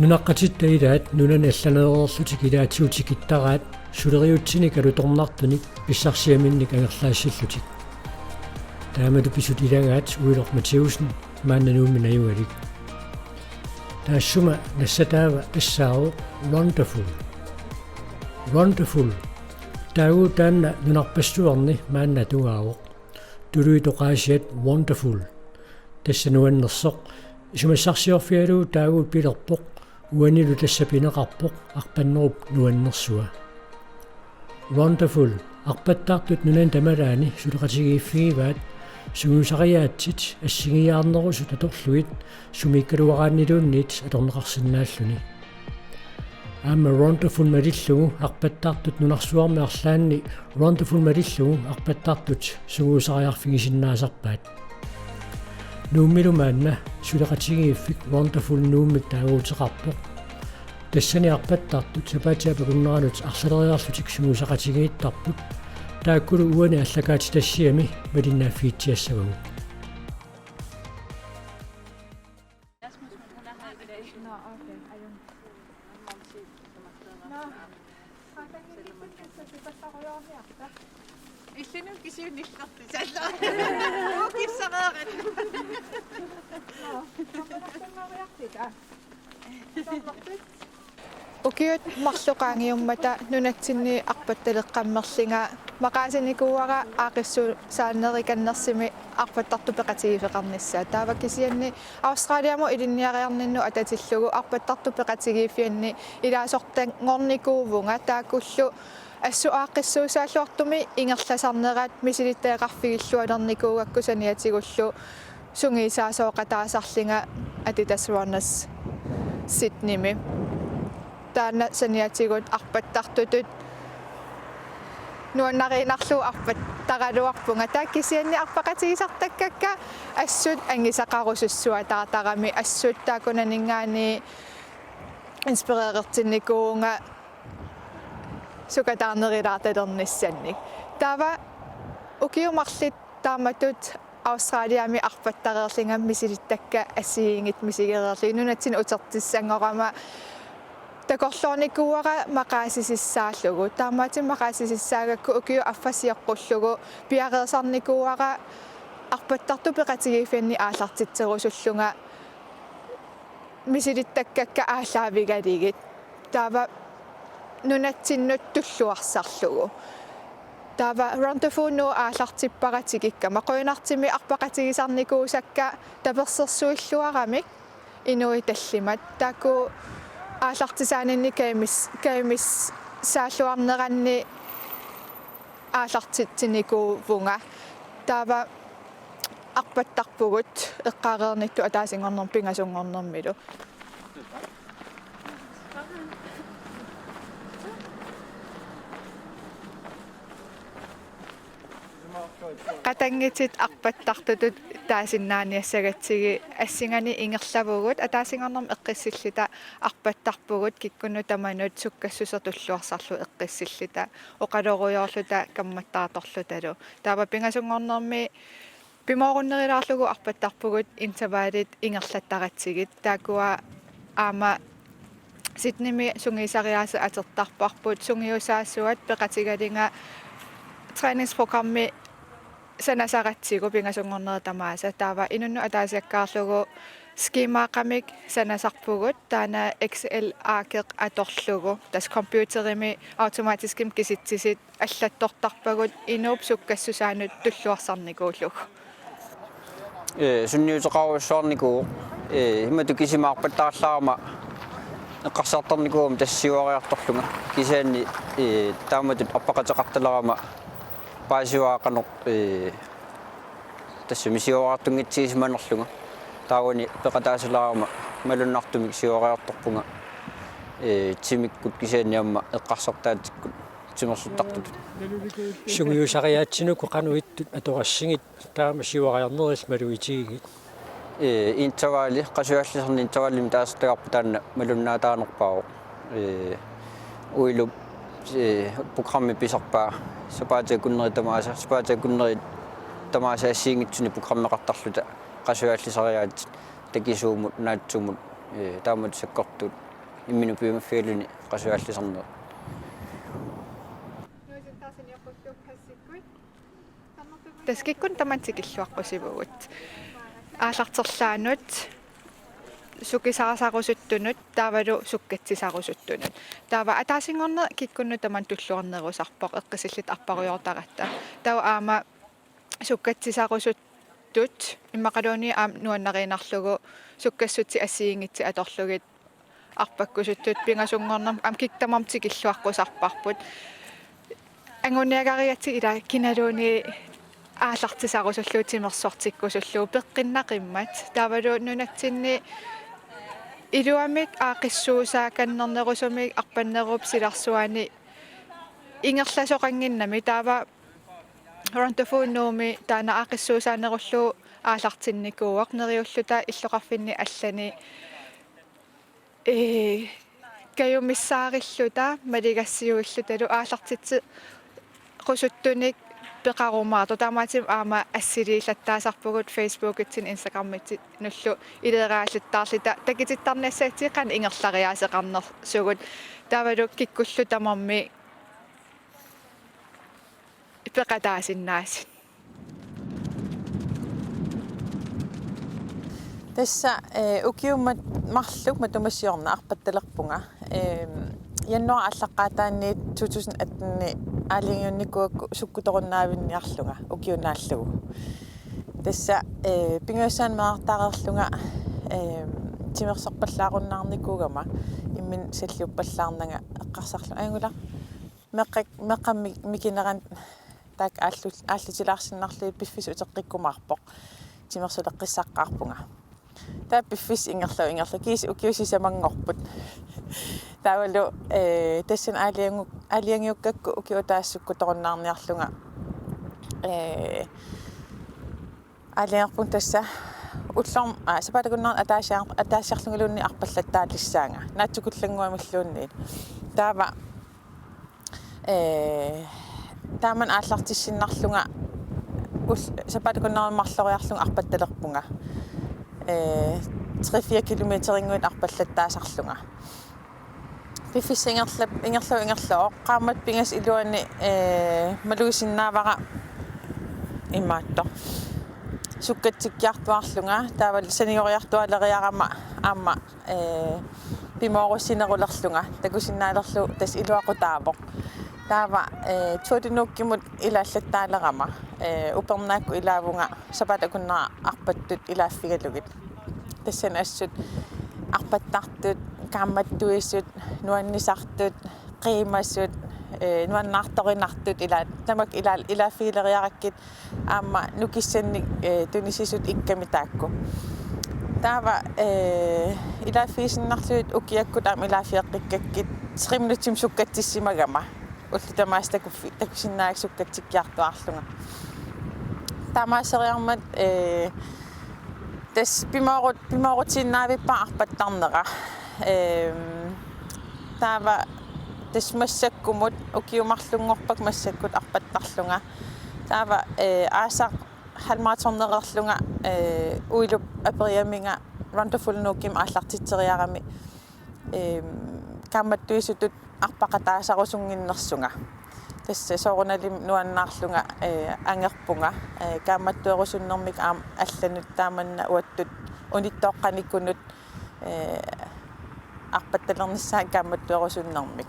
Nunaqqatittairaat nunanallanedererlutik ilaatiutikittaraat suleriutsinik alutornartunik pissarsiaminnik angerlaassилlutik таамату писут илагаат уилорматиусн мааннануумми наюгалик таассума нассатаава писсаару wonderful таагу таанна нунарпассуарни маанна тугаавоқ тулуитоқаасиат wonderful тассануаннерсоқ исумассарсиорфиалуу таагу пилерпоқ уанилу тассапинеқарпоқ арпаннеруп нуаннерсуа wonderful арпаттаартут нунан тамалаани сулеқатигииффигиваат сугусариаатсит ассигиаарнерусу таторлуит сумиккалуарааннилуунниит аторнеқарсинааллуни аама wonderful малиллугу арпаттаартут нунарсуарми арлаанни wonderful малиллугу арпаттаартут сугусариарфигисиннаасарпаат нууммилумаанна сулеқатигииффик wonderful нууммик таагуутеқарпоқ тассани арпаттаартут сапаатиапа куннеранут арлалериарлутик сугусақатигииттарпут тааккулу уани аллакаати тассиами малиннааффиитсиассагагу Иллинул кисиуннилларти саллаа. Киссареерат. Ukiut mарлуqaangiummata nunatsinni arpattaleqqammerlinga maqaasanikууara aaqissu saanerikannersimi arpattartu peqatigifeqarnissaa taava kisianni Australiamo ilinniariarninnu atatillugu arpattartu peqatigiiffianni ilaasortan ngornikuuvunga taakkullu assу ааққиссуусааллуартуми ингерласарнераат мисилиттаеқарфигиллуалерникуугакку саниатигуллу сунгисаасооқатаасарлинга атитасруарнас сидними таана саниатигут арпаттартутут нуаннаринарлу арпаттаралуарпунга тааккисианни арпақатигисартаккакка ассут ангисақарусуссуа таартарами ассут таакунанингаани инспиреерертинникуунга сукатаарнерилаарталерниссанник таава укиумарлит тааматут Australiami арпаттареерлинга мисилиттакка ассигингит мисигереерли нунатсин утертиссангорама такорлорникууара мақаасисиссааллугу таамаатин мақаасисиссаагакку укиу аффасиаққуллугу пиареерсарникууара арпаттарту пеқатигиффианни аалартитсерусуллунга мисилиттаккакка аалаавигалигит таава нунатсиннут туллуарсарлугу таава ронтофуну аалартиппаратигикка мақуинартими арпақатигисарникуусакка таперсерсуиллуарамик инуи таллимат таку аалартисаанинни каимис сааллуарнеранни аалартитсиникуувунга таава арпаттарпугут эққаареернитту атаасингорнер пингасунгорнермилу qatangitsit arpattartutut taasinnaaниассагатсиги ассигани ингерлавугут атаасингорнерм эққиссиллита арпаттарпугут киккуну таманут суккассусертуллуарсарлу эққиссиллита оқалоруйоорлута камматтааторлуталу таава пингасунгорнерми пимооруннерилаарлугу арпаттарпугут интаваалит ингерлаттаратсигит таакуа аама сидними сунгисариааса атертарпарпут сунгиусаассуат пеқатигалинга træningsprogrammi sanasaratsigu pingasungornera tamaasa taava inunnu ataasiakkaarlugu skimaaqamik sanasarpugut taana Excel aakeq atorlugu tas computerimi automatiskim kisitsisit аллатторtarpagut inuup sukkassusaanut tulluarsarnikuullug sunniuteqaruussoorniku himatu kisimaarpattaarlaarma eqqarsartarnikuum tassiuariartorlunga kisaanni taamatut appaqateqartalerama paasiuaaqanoq tassumisiuartungitsiisimanerlunga таавани пеқатаасилаарама малуннартумик сиориарторпунга тимиккут кисианниамма эққарсартаатиккут тимерсуттартут сугиусариаатсинуку кануиттут аторассигит таама сиуариарнерис малуитигигит интавали қасуаллисерни интаваллим таастагарпу таанна малуннаатаанерпаа уилу программи писарпаа сапаатэ куннери тамааса ассиингитсуни программеқартарлута қасуаллисариаат такисуумут наатсумут таамат саккортут иммину пиумаффиалуни қасуаллисернер таскиккун тамантикиллуаққусивугут аалартерлаанут сукисарасарусуттунут таавалу суккатсисарусуттунут таава атаасингорне киккунну таман туллуарнерусарпоқ эққисиллит арпаруйортаратта таава аама суккатсисарусуттут иммақалууни аам нуаннаринарлугу суккассути ассиингитси аторлугит арпаккусуттут пингасунгорнам аам киктамартикиллуаққусарпарпут ангуниагариатси ила киналууни аалартисарусуллуу тимерсортиккусуллуу пеққиннақиммат таавалу нунатсинни илуамик аақиссуусааканнернерусумик арпаннеруп силарсуани ингерласоқангиннами таава ронтофууннууми таана аақиссуусаанеруллуу аалартинникууақ нериуллута иллоқарфинни аллани каюмиссаариллута малигассиуиллуталу аалартитси qusuttunik peqarumaartu taamaatim aama assiliillattaasarpugut facebookitsin instagrammitsit nullu ileeraallittaarlita takitittarnassaatsiiqan ingerlariaaseqarnersugut taavalu kikkullu tamarmi peqataasinnaasi tässä ukiummat marluk matumassiorna arpattalerpunga januar allaqaataanni 2018 аалингиунникуакку суккуторуннаавинниарлунга укиуннааллугу тасса пингуассаан маартаарерлунга тимерсерпаллааруннаарникуугама иммин саллиуппаллаарнага эққарсарлу ангула меққамми микинеран таак ааллутилаарсиннарлуи пиффис утеққиккумаарпоқ тимерсулеққиссаққарпунга таа пиффис ингерлу кис укиусисамангорпут таавалу тассан аалиангиуккакку укиутаассуккуторуннаарниарлунга аалиарпун тасса уллорм сапатакуннаар атаасиарлунгалуунни арпаллаттаалиссаанга наатсукуллангуамиллуунни таава тааман ааллартиссиннарлунга сапатакуннаар марлориарлунга арпатталерпунга 3-4 километрингуит арпаллаттаасарлунга пиффиссингерлоо qaammat pingas iluani maluisinnaavara имаатто суккатсиккиартуарлунга таавал саниориартуалериарама аама пимоорусинерулерлунга такусиннаалерлу тас илуақутаапоқ таава туутинуккимут илааллаттаалерама упернаакку илаавунга сапатакуннера арпаттут илааффигалугит тассан ассут арпаттартут камматтуиссут нуаннисартут қимассут нуаннаарторинартут ила тамак илааффигилериараккит аама нукиссанник тунисисут икками таакку таава илааффисиннарлуит укиаккут аама илааффиэққиккаккит 3 минутим суккатсиссимагама уллутамаастакуффи такусиннаак суккатсиккиартуарлунга тамаасериармат тас пиморутиннаавиппа арпаттарнера таава тас массаккумут укиумарлунгорпак массаккут арпаттарлунга таава аасақ халмааторнерерлунга уилуп апериаминга wonderful нуким ааллартитсериарами камматтуисутут арпақатаасарусунгиннерсунга тасса соорналим нуаннаарлунга ангерпунга камматтуерусуннэрмик аам алланут тааманна уаттут униттооққаниккунут арпатталерниссаа камматтуерусуннэрмик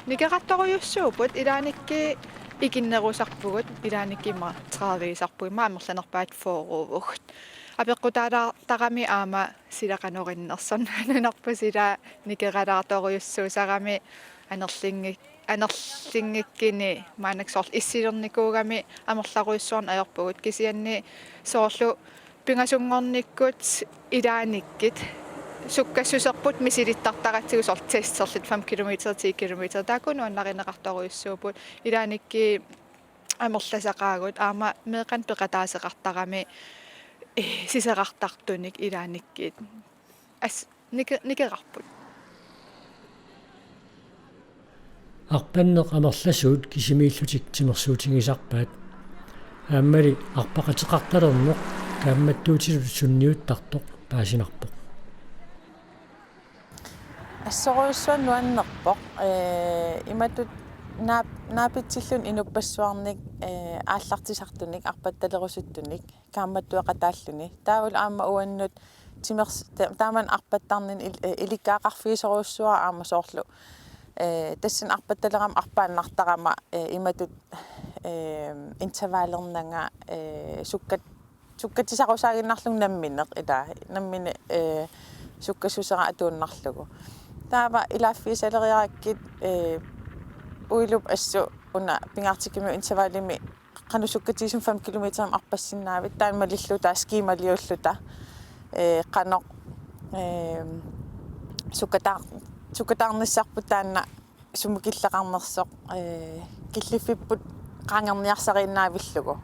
никеқарторуйуссуупут илааникки икиннерусарпугут илааниккима 30-сарпуи маамерланерпаат фоорувугут апеққутаалаартарами аама силақанориннерсон нунарпу сила никеқалаарторуйуссуусарами анерлингит анерлингиккини маанаксоорл иссилерникуугами амерларуйссуарна аёрпугут кисианни соорлу пингасунгорниккут илааниккит суккассусерпут мисилиттартаратсигу соор тестерлит 5 км 10 км таакуну аннаринеқартаруйссуупут илааникки амерласақаагут аама меқан пеқатаасеқартарами сисеқартартуник илааниккит ас никеқарпут арпаннеқ амерласуут кисимииллутик тимерсуутингисарпаат ааммали арпақатеқарталернеқ таамматтуутилу сунниуттартоқ паасинарпоқ ассоруйссуан нуаннерпоқ иматут наапитсиллун инуппассуарник ааллартисартуник арпатталерусуттуник каамматтуақатааллуни таавал аама уаннут тимерс тааман арпаттарнин иликкаақарфиисоруйссуа аама соорлу тассан арпатталерам арпааннартарама иматут интервалернага суккатисарусаагиннарлун намминеқ ила наммине суккассусера атууннарлугу таава илааффиисалериараккит уилуп ассу уна пингаартикими интервалими qanu sukkatiisum 5 kilometeram arpassinnaavit taanmalilluta skiimaliulluta qanoq sukataarnissarput taanna sumukillaqarnersoq killiffipput qaangerniarsariinnaavillugu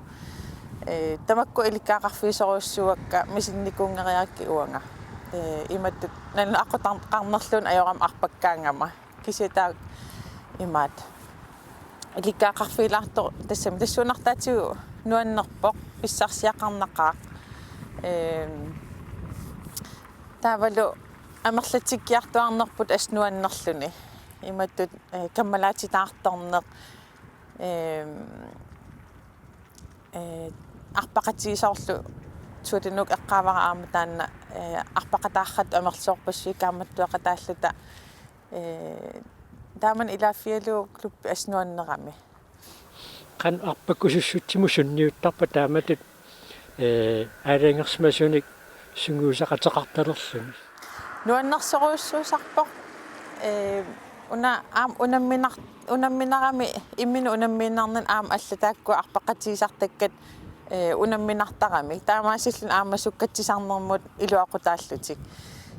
tamakku ilikkaaqarfiisoruussuakka misinnikungeriarki uanga imattut nanna aqotarqarnerlun ajoram arpakkaangama kisitaa imaat ilikkaaqarfiilaartor tassam tassuunartaatigu nuannerpoq pissarsiaqarnaqaaq taavalu amerlatikkiartuarnerput asnuannerluni imattut kammalaatitaartorneq arpaqatiisorlu suutinuk eqqaavara aama taanna arpaqataarrat amersorpassi kaammattuaqataalluta taaman ilaafialu klubbi asnuannerami qan arpakkusussutimu sunniuttarpa taamatut aalangеrsmasunik sunguusaqateqartalerluni nuannersoruussuusarpoq unamminarami imminu unammiinarnan aama allataakku arpaqatiisartakkat unamminartarami taamaasillun aama sukkatisarnermut iluaqutaallutik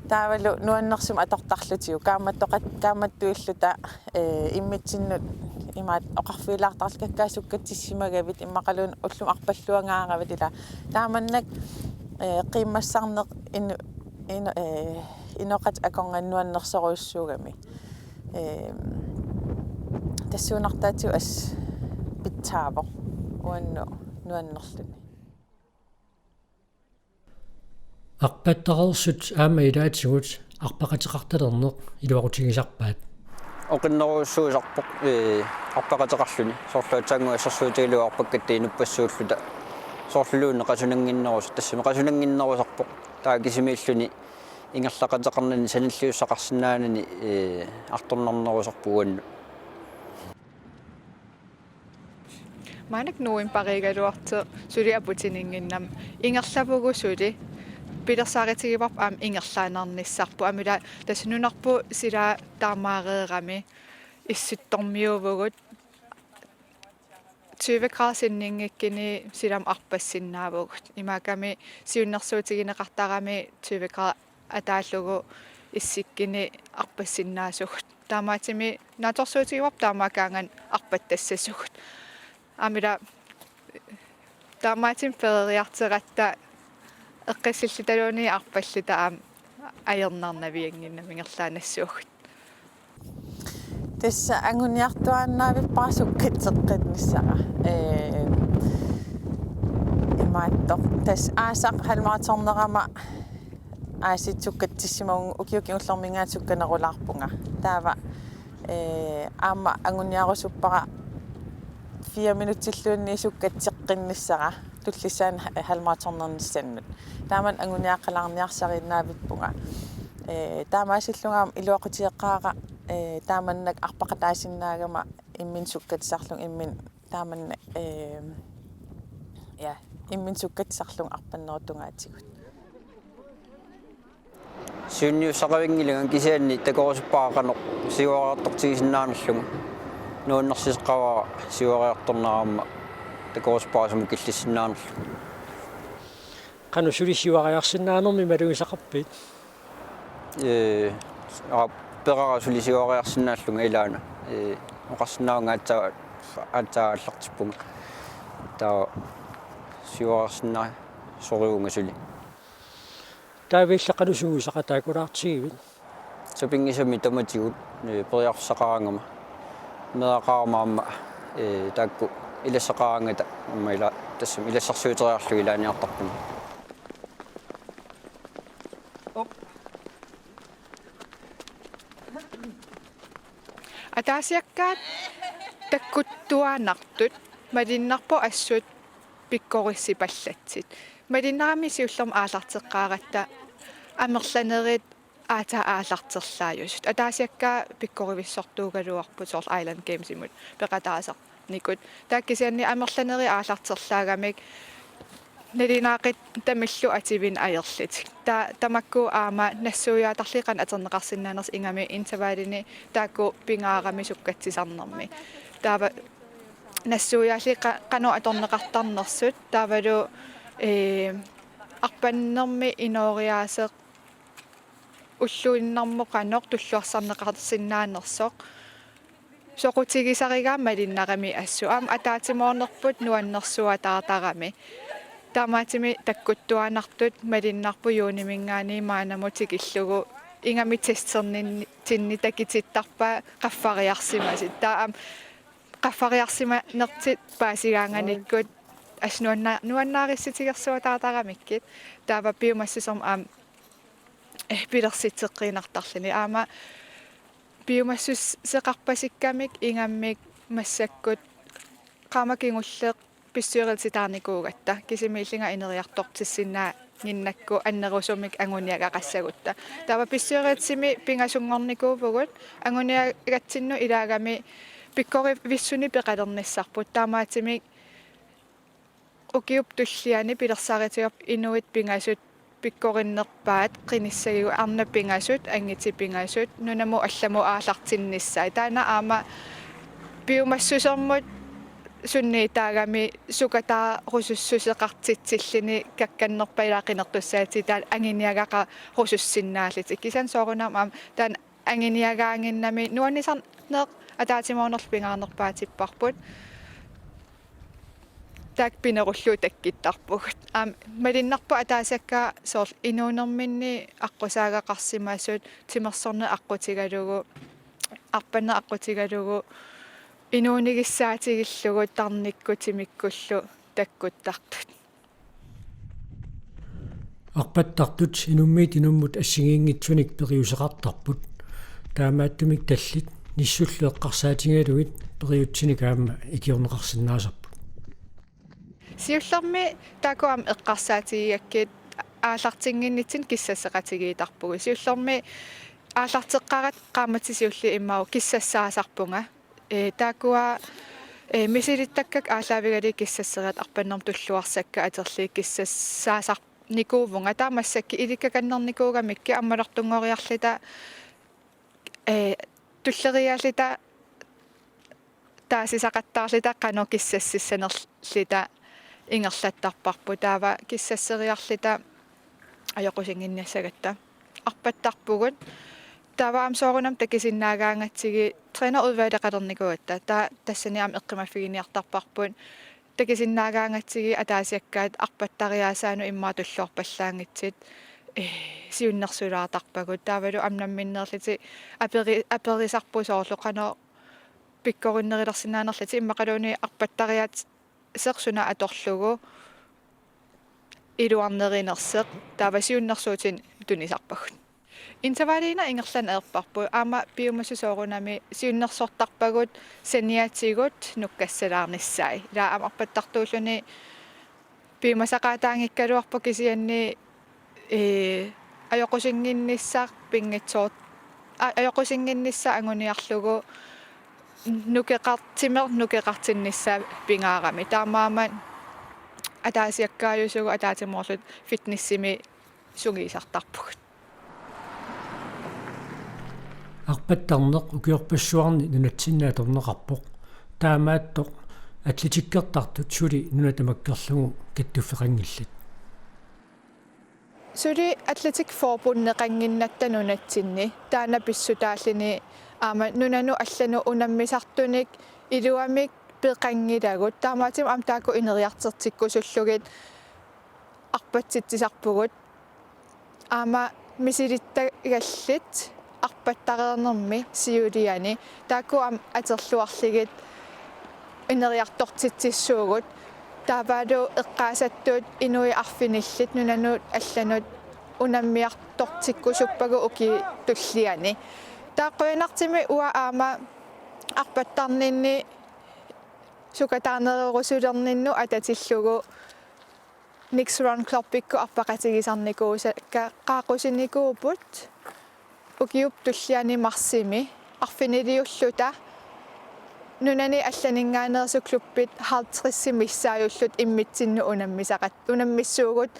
taavalu nuannersum atortarlutigu kaammattuilluta immitsinnut imaat oqarfiilaartarlkakkaa sukkattissimagavit immaqaluun ullum arpalluangaaravit ila taamannak qiimmassarneq inoqat akongannuannersoruussuugami tassuunartaatiu as pittaavo uannu nuannerluni арпаттақарсут аама илаатигут арпақатеқарталернеқ илуақутигисарпаат оқиннеруссуусарпоқ арпақатеқарлуни соорлуатаангуа ассерсуутигилуарпаккатти инуппассууллута соорлулуунне қасунангиннерус тассама қасунангиннерусарпоқ таакисимииллуни ингерлақатеқарнани саниллиуссақарсинаанани арторнарнерусарпуанну манак нуин паригалуарте сулиапутинингиннам ингерлапугусули пилерсааритигиварп аам ингерлаанарниссарпу амила тассунунарпу сила таамаареерами иссуттормиувгут 20 градусиннингиккини силам арпассиннаавгут имааками сиуннерсуутигинеқартарами 20 градус атааллугу иссиккини арпассиннаасугут таамаатими наторсуутигиварп таамаакаанган арпаттассасугут амила таамаатим фериартератта эққиссиллиталууни арпаллута аам аернарнавиангинна мингерлаанассуугут тасса ангуниартуааннаавиппаасуккатсеққитниссара имааттоқ тас аасақ халмааторнерама ааситсуккатсимагун укиукиуллэрмингаатсукканерулаарпунга таава аама ангуниарусуппара 4 минутиллуунни суккатсеққинниссара туллисаан халмааторнерниссаннут тааман ангуниаққалаарниарсариннаавиппунга таамаасиллунгаам илуақутиеққаара тааманнак арпақатаасиннаагама иммин суккатсарлун иммин тааманна иммин суккатсарлун арпаннерутунгаатигут сиунниуссақавингилага кисианни такорусуппаақанеқ сиуараартортигисиннаанерлугу nuunnersisqava siuariartornaramma takoruspaasum killissinnaarnallu qanu suli siwaqajarsinnaanermi malugisaqarpit perara suli siuariarsinnaallunga ilaana oqarsinnaunga atsaaallartippunga taa siuariarsinnaa soriunga suli taavilla qanu suguisaqataakulaartigivit sapingisami tamatigut periarsaqaangama meaqaarmaamma taakku ilassaqaangata maila tassam ilassarsuuteriarlu ilaaniartarpuna атаасиаккаат таккуттуаанартут малиннарпо ассут пиккориссипаллатсит малиннарами сиуллерма аалартеққааратта амерланерит аата аалартерлааюсут атаасиаккаа пиккоривиссортуугалуарпут соор Island Games имут пеқатаасар никут тааккисианни амерланери аалартерлаагамик налинаақит тамиллу ативин аерлит тамакку аама нассуяатарлиқан атернеқарсинаанерс ингами интавалини таакку пингаарами суккатсисарнерми таава нассуяалли қано аторнеқартарнерсут таавалу арпаннерми инориаасеқ уллуиннармо қанеқ туллуарсарнеқарсинаанерсоқ соқутигисаригаама линнарами ассу аама атаатимоорнерпут нуаннерсуатаартарами таамаатими таккуттуанартут малиннарпу юунимингаани маанамутик иллугу ингами тестернин тинни такититтарпаа qaffariarsimasit таам qaffariarsimanертит паасигаанганиккут нуаннаарисситигерсуатаартарамиккит таава биумассусорм аам пилерситеққинартарлини аама биумассус сеқарпасиккамик ингаммик массаккут qamakingulleq писсуерилситаарникуугатта кисимииллинга инериартортиссинаа ниннакку аннерусумик агуниага qassagutta таава писсуерилсими пингасунгорникуувгут агуниагатсинну илагами пиккори виссуни пеқалерниссарпут таамаатимик укиуп туллиани пилерсааритиоп инуит пингасут пиккориннерпаат қиниссагигу арна пингасут ангити пингасут нунаму алламу аалартинниссаа таана аама биумассусермут сунниитаагами сукатаа русуссусеқартитсиллини какканнерпаилаақинертуссаати таан ангиниагақа русуссиннаалити кисан соорунам аам таан ангиниагаангиннами нуаннисарнеқ атаатимоонерл пингаарнерпаатиппарпут так пинеруллуу таккиттарпугут аам малиннарпу атаасакка соор инуунерминни аққусаагақарсимаасуут тимерсорне аққутигалугу арпанне аққутигалугу инуунигиссаатигиллугу тарниккутимиккуллу таккуттартут арпаттартут инуммит инуммут ассигиингитсуник периусеқартарпут таамааттумик таллит ниссуллу эққарсаатингалугит периутсиник аама икиорнеқарсинаасарпу сиуллерми такуам эққарсаатигиаккит аалартингиннитсин киссассеқатигиитарпугу сиуллерми аалартеққарат qaamatisиулли иммау киссассаасарпунга такуа мисилиттаккак аалаавигали киссассерат арпаннерм туллуарсакка атерли киссассаасарникуувнга таамассакки иликкаканнерникуугамикки аммалартунгориарлита туллериаалита таасисақаттаарлита қано киссассиссанерлита ингерлаттарпарпу таава киссассериарлита аёқусингинниассагатта арпаттарпугут тааваам соорунам такисиннаагаангатсиги тренерудваалеқалерникуатта тассаниам эққимаффигиниартарпарпут такисиннаагаангатсиги атаасиаккаат арпаттариаасаану иммаа туллуарпаллаангитсит сиуннерсулаартарпагут таавалу амнамминнерлити аперисарпу соорлуқано пиккориннерилерсинаанерлити иммақалууни арпаттариаат серсуна аторлугу илуарнеринерсеқ таавасиуннерсуутин тунисарпагут интавалина ингерлан аерпарпу аама биумассусоорунами сиуннерсортарпагут саниатигут нуккассалаарниссаи лаа аама арпаттартууллуни биумасақаатаангиккалуарпу кисианни аёқусингинниссаа пингитсоот аёқусингиннисса агуниарлугу нукеқартиннисса пингаарами таамааман атаасиаккааюсугу атаатимоорлут фитнессими сугисартарпугут арпаттарнеқ укиорпассуарни нунатсиннааторнеқарпоқ таамаатто атлетиккертартут сули нунатамаккерлугу каттуффеқангиллат сули атлетик форбуннеқангиннаттанунатсинни таана писсутааллини аама нунану аллану унаммисартуник илуамик пеқангилагут таамаатим амтааку инериартертиккусуллугит арпатситсисарпугут аама мисилиттагаллит арпаттареернэрми сиулиани тааку ам атерлуарлигит инериартортитсиссуугут таавалу эққаасаттуут инуи арфиниллит нунануут алланут унаммиартортиккусуппагу уки туллиани тааққуинартими уа аама арпаттарнинни сукатаарнерерусулернинну ататиллугу Niks Run Clubikku аппақатигисарникуусакка qaaqusинникуупут укиуп туллиани марсими арфинилиуллута нунани алланингаанерсу клуббит хартриссимиссааюллут иммитсинну унаммиссуугут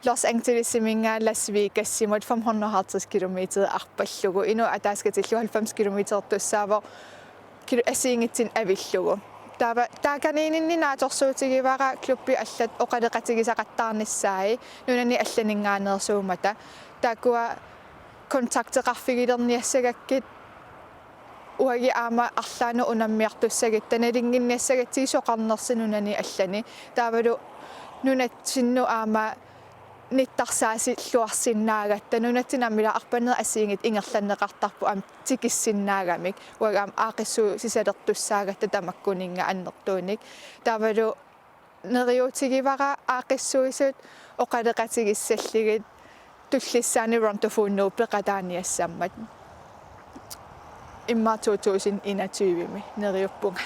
Los Angeles-имингаа Las Vegas-симут 550 километр арпаллугу ину атааскатиллу 90 километр туссаавоо асиингитсин авиллугу тааканининни нааторсуутигивара клубби аллат оқалеқатигисақаттаарниссааи нунани алланингаанерсуумата таакуа контактеқарфигилерниассагаккит уаги аама арлаану унаммиартуссагит таналингинниассагатсиги соқарнерси нунани аллани таавалу нунатсинну аама ниттарсааси луарсиннаагатта нунатсинаммила арпанер асиингит ингерланнеқартарпу ам тикиссиннаагамик уагаам аақиссуу сисалертуссаагатта тамаккунинга аннертууник таавалу нериутигивара аақиссуисут оқалеқатигиссаллигит туллиссаани ронтофуннуу пеқатааниассаммат имма 2021 нериуппунга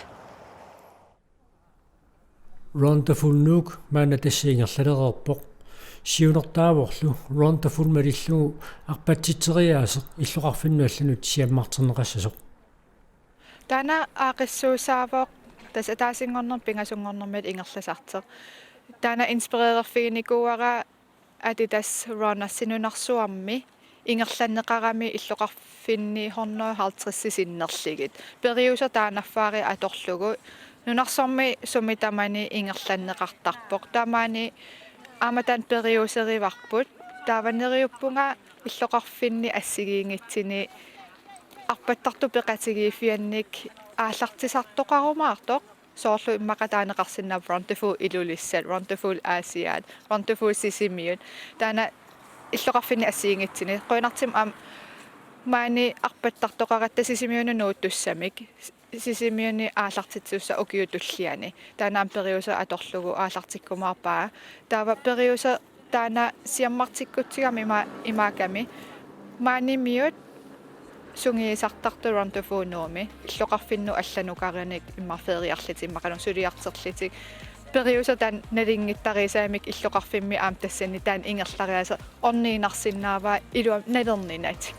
ронтофуннуук маана тассиингерлалерерпоқ сиунертааворлу ронтофун малиллугу арпатситериаасе иллоқарфиннуалланут сиаммартернеқассасоқ тана аақиссуусаавоқ тасатаасингорнер пингасунгорнермат ингерласартеқ тана инспиререрфигникууара атитас ронассинунарсуарми ингерланнеқарами иллоқарфинни хорноо хартриссисиннерлигит периуса таанаффаари аторлугу нунарсорми сумитамани ингерланнеқартарпоқ тамаани аматан периусериварпут тааванериуппунга иллоқарфинни ассигиингитсини арпаттарту пеқатигиифианник ааллартисартоқарумаартоқ соорлу иммақатаанеқарсиннаа ронтофу илулиссат ронтофул аасиаат ронтофул сисимиут таана иллоқарфинни ассигингитсини қойнартим ам маани арпаттартоқаратта сисимиуну нууттуссамик сисимиуни ааллартитсуусса укиутуллиани таанаам периуса аторлугу ааллартиккумаарпаа таава периуса таана сиаммартиккутсигами имааками маанimиут сунгиисартарту ронтофуунууми иллоқарфинну алланукариник иммарфериарлити иммақану сулиартерлитик периуса таан налингиттарисаамик иллоқарфимми аам тассани таан ингерлариаса орниинарсиннаава илуам налернинати